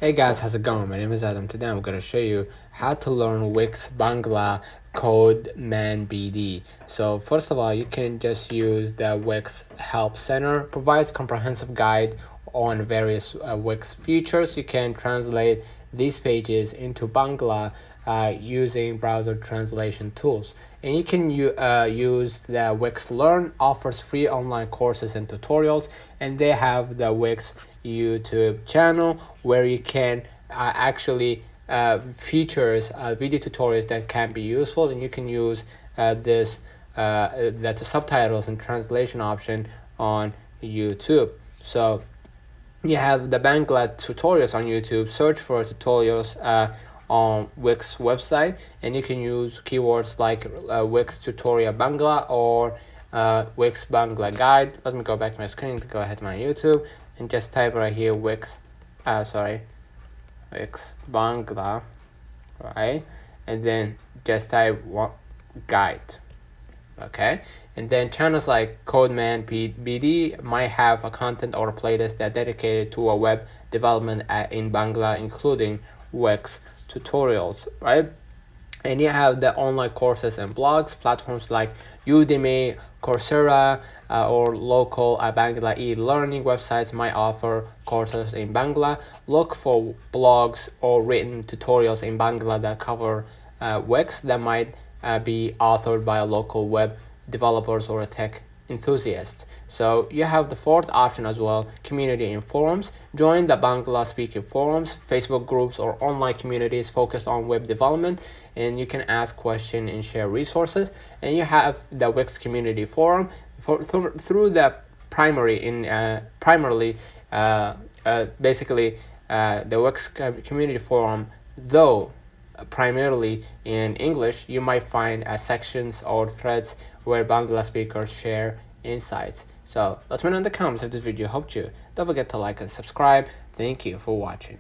Hey guys, how's it going? My name is Adam. Today I'm going to show you how to learn Wix Bangla codmanbd. So first of all, you can just use the Wix Help Center. Provides comprehensive guide on various Wix features. You can translate these pages into Bangla using browser translation tools. And you can use the Wix Learn, offers free online courses and tutorials, and they have the Wix YouTube channel where you can actually features video tutorials that can be useful, and you can use the subtitles and translation option on YouTube. So you have the Bangla tutorials on YouTube. Search for tutorials on Wix website, and you can use keywords like Wix tutorial Bangla or Wix Bangla guide. Let me go back to my screen to go ahead to my YouTube and just type right here Wix Bangla, right? And then just type guide. Okay, and then channels like codmanbd might have a content or a playlist that dedicated to a web development in Bangla, including Wix tutorials, right? And you have the online courses and blogs. Platforms like Udemy, Coursera, or local Bangla e-learning websites might offer courses in Bangla. Look for blogs or written tutorials in Bangla that cover Wix that might be authored by a local web developers or a tech enthusiast. So you have the fourth option as well, community and forums. Join the Bangla speaking forums, Facebook groups, or online communities focused on web development, and you can ask questions and share resources. And you have the Wix community forum through the the Wix community forum, though primarily in English, you might find sections or threads where Bangla speakers share insights. So let me know in the comments if this video helped you. Don't forget to like and subscribe. Thank you for watching.